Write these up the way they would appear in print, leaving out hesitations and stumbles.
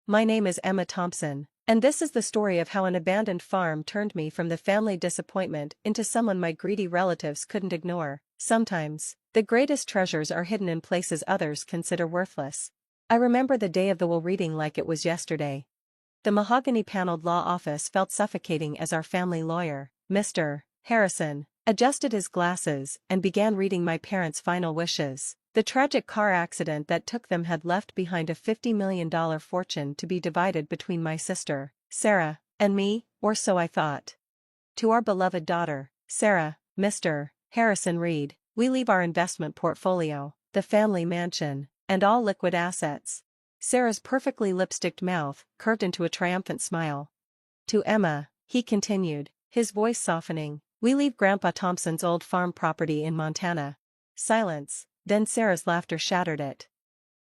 My name is Emma Thompson, and this is the story of how an abandoned farm turned me from the family disappointment into someone my greedy relatives couldn't ignore. Sometimes, the greatest treasures are hidden in places others consider worthless. I remember the day of the will reading like it was yesterday. The mahogany-paneled law office felt suffocating as our family lawyer, Mr. Harrison, adjusted his glasses and began reading my parents' final wishes. The tragic car accident that took them had left behind a $50 million fortune to be divided between my sister, Sarah, and me, or so I thought. To our beloved daughter, Sarah, Mr. Harrison read, we leave our investment portfolio, the family mansion, and all liquid assets. Sarah's perfectly lipsticked mouth curved into a triumphant smile. To Emma, he continued, his voice softening, we leave Grandpa Thompson's old farm property in Montana. Silence, then Sarah's laughter shattered it.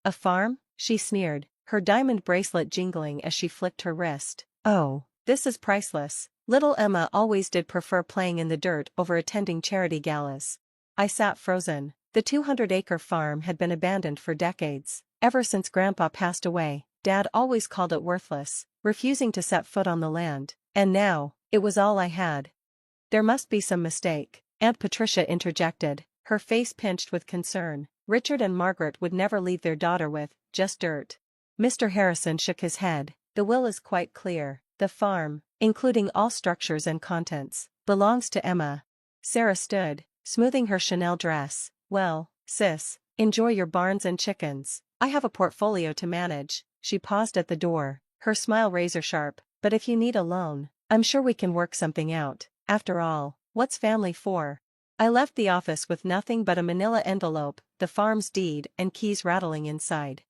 A farm? She sneered, her diamond bracelet jingling as she flicked her wrist. Oh, this is priceless. Little Emma always did prefer playing in the dirt over attending charity galas. I sat frozen. The 200-acre farm had been abandoned for decades. Ever since Grandpa passed away, Dad always called it worthless, refusing to set foot on the land. And now, it was all I had. There must be some mistake, Aunt Patricia interjected, her face pinched with concern. Richard and Margaret would never leave their daughter with just dirt. Mr. Harrison shook his head. The will is quite clear. The farm, including all structures and contents, belongs to Emma. Sarah stood, smoothing her Chanel dress. Well, sis, enjoy your barns and chickens. I have a portfolio to manage. She paused at the door, her smile razor-sharp. But if you need a loan, I'm sure we can work something out. After all, what's family for? I left the office with nothing but a manila envelope, the farm's deed and keys rattling inside.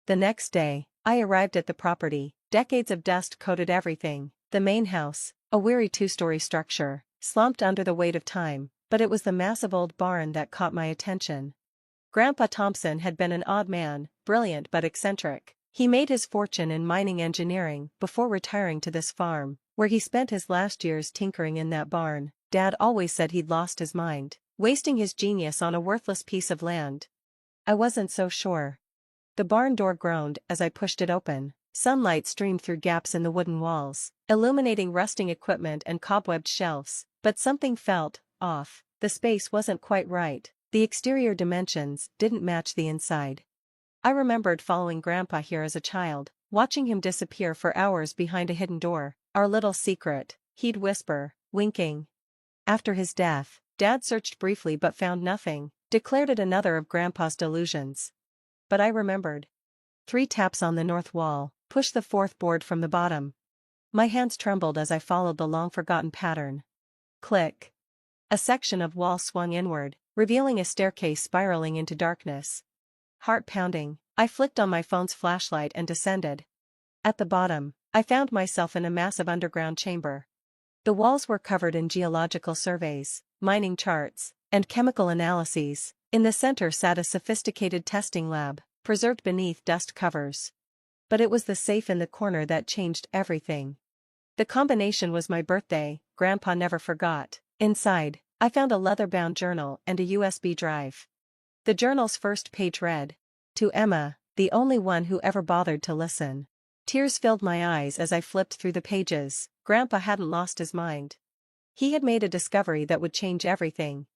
The next day, I arrived at the property. Decades of dust coated everything. The main house, a weary two-story structure, slumped under the weight of time, but it was the massive old barn that caught my attention. Grandpa Thompson had been an odd man, brilliant but eccentric. He made his fortune in mining engineering before retiring to this farm, where he spent his last years tinkering in that barn. Dad always said he'd lost his mind, wasting his genius on a worthless piece of land. I wasn't so sure. The barn door groaned as I pushed it open. Sunlight streamed through gaps in the wooden walls, illuminating rusting equipment and cobwebbed shelves, but something felt off. The space wasn't quite right. The exterior dimensions didn't match the inside. I remembered following Grandpa here as a child, watching him disappear for hours behind a hidden door. Our little secret, he'd whisper, winking. After his death, Dad searched briefly but found nothing, declared it another of Grandpa's delusions. But I remembered. 3 taps on the north wall, pushed the 4th board from the bottom. My hands trembled as I followed the long-forgotten pattern. Click. A section of wall swung inward, revealing a staircase spiraling into darkness. Heart pounding, I flicked on my phone's flashlight and descended. At the bottom, I found myself in a massive underground chamber. The walls were covered in geological surveys, mining charts, and chemical analyses. In the center sat a sophisticated testing lab, preserved beneath dust covers. But it was the safe in the corner that changed everything. The combination was my birthday, Grandpa never forgot. Inside, I found a leather-bound journal and a USB drive. The journal's first page read, "To Emma, the only one who ever bothered to listen." Tears filled my eyes as I flipped through the pages. Grandpa hadn't lost his mind. He had made a discovery that would change everything.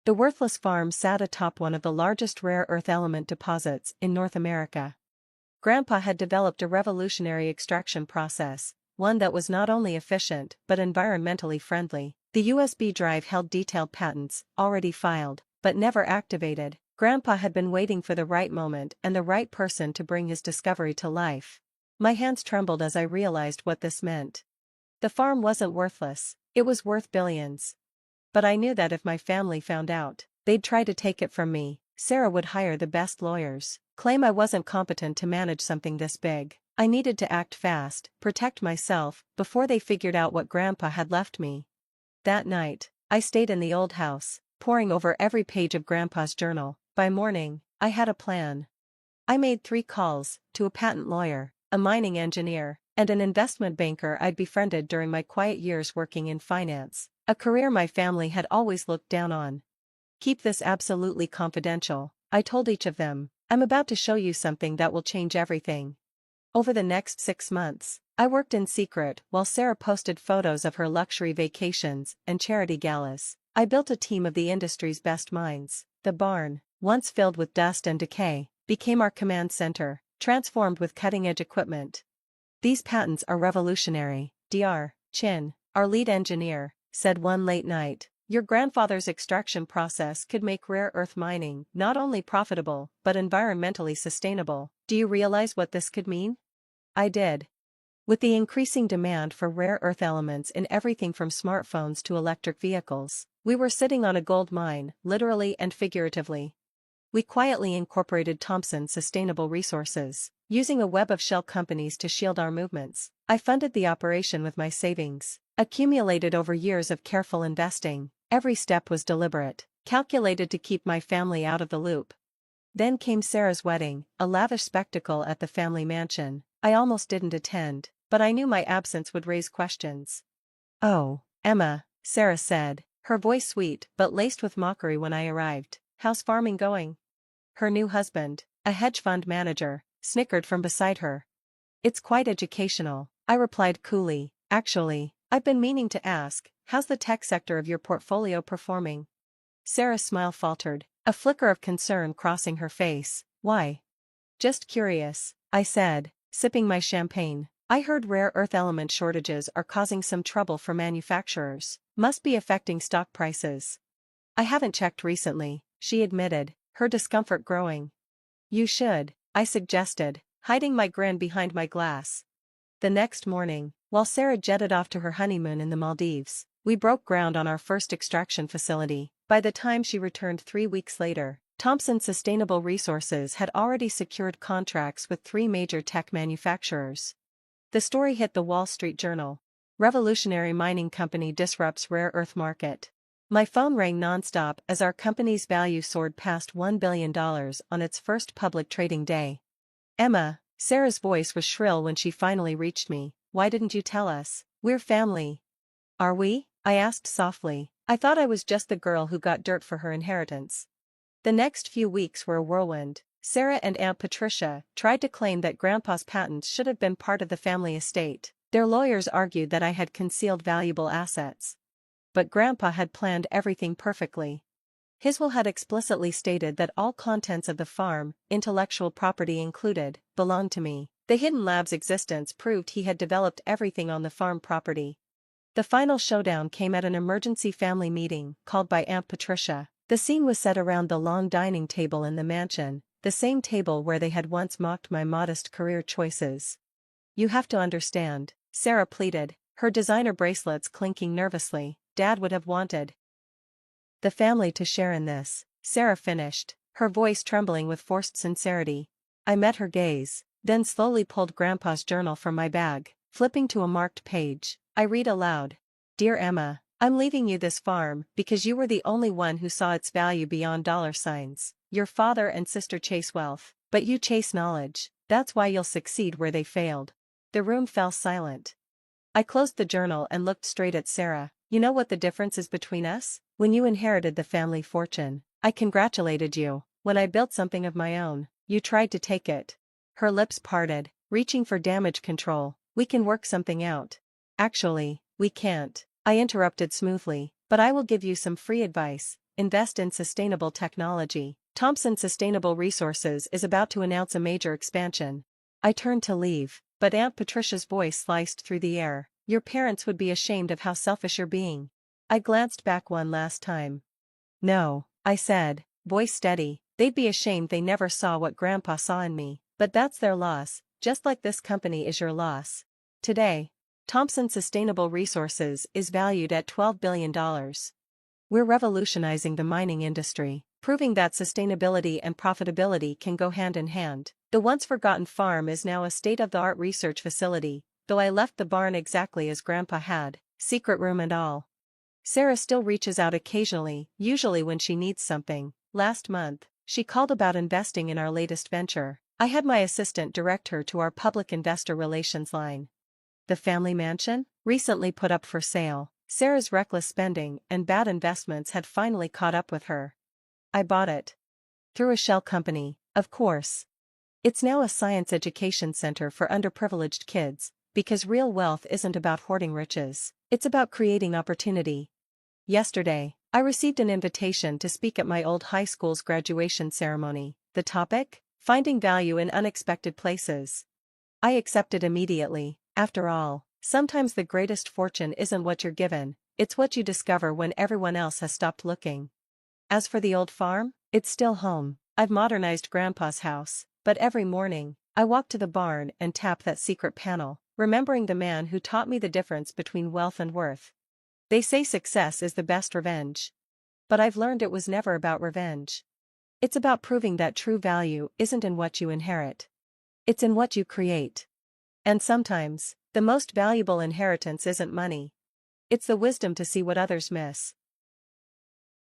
The worthless farm sat atop one of the largest rare earth element deposits in North America. Grandpa had developed a revolutionary extraction process, one that was not only efficient but environmentally friendly. The USB drive held detailed patents, already filed, but never activated. Grandpa had been waiting for the right moment and the right person to bring his discovery to life. My hands trembled as I realized what this meant. The farm wasn't worthless, it was worth billions. But I knew that if my family found out, they'd try to take it from me. Sarah would hire the best lawyers, claim I wasn't competent to manage something this big. I needed to act fast, protect myself, before they figured out what Grandpa had left me. That night, I stayed in the old house, poring over every page of Grandpa's journal. By morning, I had a plan. I made 3 calls, to a patent lawyer, a mining engineer, and an investment banker I'd befriended during my quiet years working in finance, a career my family had always looked down on. Keep this absolutely confidential, I told each of them. I'm about to show you something that will change everything. Over the next 6 months, I worked in secret while Sarah posted photos of her luxury vacations and charity galas. I built a team of the industry's best minds. The barn, once filled with dust and decay, became our command center, transformed with cutting-edge equipment. "These patents are revolutionary," Dr. Chin, our lead engineer, said one late night. "Your grandfather's extraction process could make rare earth mining not only profitable but environmentally sustainable. Do you realize what this could mean?" I did. With the increasing demand for rare earth elements in everything from smartphones to electric vehicles, we were sitting on a gold mine, literally and figuratively. We quietly incorporated Thompson Sustainable Resources, using a web of shell companies to shield our movements. I funded the operation with my savings, accumulated over years of careful investing. Every step was deliberate, calculated to keep my family out of the loop. Then came Sarah's wedding, a lavish spectacle at the family mansion. I almost didn't attend, but I knew my absence would raise questions. "Oh, Emma," Sarah said, her voice sweet but laced with mockery when I arrived. "How's farming going?" Her new husband, a hedge fund manager, snickered from beside her. "It's quite educational," I replied coolly. "Actually, I've been meaning to ask, how's the tech sector of your portfolio performing?" Sarah's smile faltered, a flicker of concern crossing her face. "Why?" "Just curious," I said, sipping my champagne. "I heard rare earth element shortages are causing some trouble for manufacturers. Must be affecting stock prices." "I haven't checked recently," she admitted, her discomfort growing. "You should," I suggested, hiding my grin behind my glass. The next morning, while Sarah jetted off to her honeymoon in the Maldives, we broke ground on our first extraction facility. By the time she returned 3 weeks later, Thompson Sustainable Resources had already secured contracts with 3 major tech manufacturers. The story hit the Wall Street Journal. "Revolutionary mining company disrupts rare earth market." My phone rang nonstop as our company's value soared past $1 billion on its first public trading day. "Emma," Sarah's voice was shrill when she finally reached me, "why didn't you tell us? We're family." "Are we?" I asked softly. I thought I was just the girl who got dirt for her inheritance. The next few weeks were a whirlwind. Sarah and Aunt Patricia tried to claim that Grandpa's patents should have been part of the family estate. Their lawyers argued that I had concealed valuable assets. But Grandpa had planned everything perfectly. His will had explicitly stated that all contents of the farm, intellectual property included, belonged to me. The Hidden Lab's existence proved he had developed everything on the farm property. The final showdown came at an emergency family meeting called by Aunt Patricia. The scene was set around the long dining table in the mansion, the same table where they had once mocked my modest career choices. "You have to understand," Sarah pleaded, her designer bracelets clinking nervously. "Dad would have wanted the family to share in this," Sarah finished, her voice trembling with forced sincerity. I met her gaze, then slowly pulled Grandpa's journal from my bag. Flipping to a marked page, I read aloud. "Dear Emma, I'm leaving you this farm because you were the only one who saw its value beyond dollar signs. Your father and sister chase wealth, but you chase knowledge. That's why you'll succeed where they failed." The room fell silent. I closed the journal and looked straight at Sarah. "You know what the difference is between us? When you inherited the family fortune, I congratulated you. When I built something of my own, you tried to take it." Her lips parted, reaching for damage control. "We can work something out." "Actually, we can't," I interrupted smoothly, "but I will give you some free advice. Invest in sustainable technology. Thompson Sustainable Resources is about to announce a major expansion." I turned to leave, but Aunt Patricia's voice sliced through the air. "Your parents would be ashamed of how selfish you're being." I glanced back one last time. "No," I said, voice steady, "they'd be ashamed they never saw what Grandpa saw in me. But that's their loss, just like this company is your loss." Today, Thompson Sustainable Resources is valued at $12 billion. We're revolutionizing the mining industry, proving that sustainability and profitability can go hand in hand. The once forgotten farm is now a state-of-the-art research facility, though I left the barn exactly as Grandpa had, secret room and all. Sarah still reaches out occasionally, usually when she needs something. Last month, she called about investing in our latest venture. I had my assistant direct her to our public investor relations line. The family mansion, recently put up for sale. Sarah's reckless spending and bad investments had finally caught up with her. I bought it. Through a shell company, of course. It's now a science education center for underprivileged kids, because real wealth isn't about hoarding riches, it's about creating opportunity. Yesterday, I received an invitation to speak at my old high school's graduation ceremony. The topic? Finding value in unexpected places. I accepted immediately. After all, sometimes the greatest fortune isn't what you're given, it's what you discover when everyone else has stopped looking. As for the old farm, it's still home. I've modernized Grandpa's house, but every morning, I walk to the barn and tap that secret panel, remembering the man who taught me the difference between wealth and worth. They say success is the best revenge. But I've learned it was never about revenge. It's about proving that true value isn't in what you inherit. It's in what you create. And sometimes, the most valuable inheritance isn't money. It's the wisdom to see what others miss.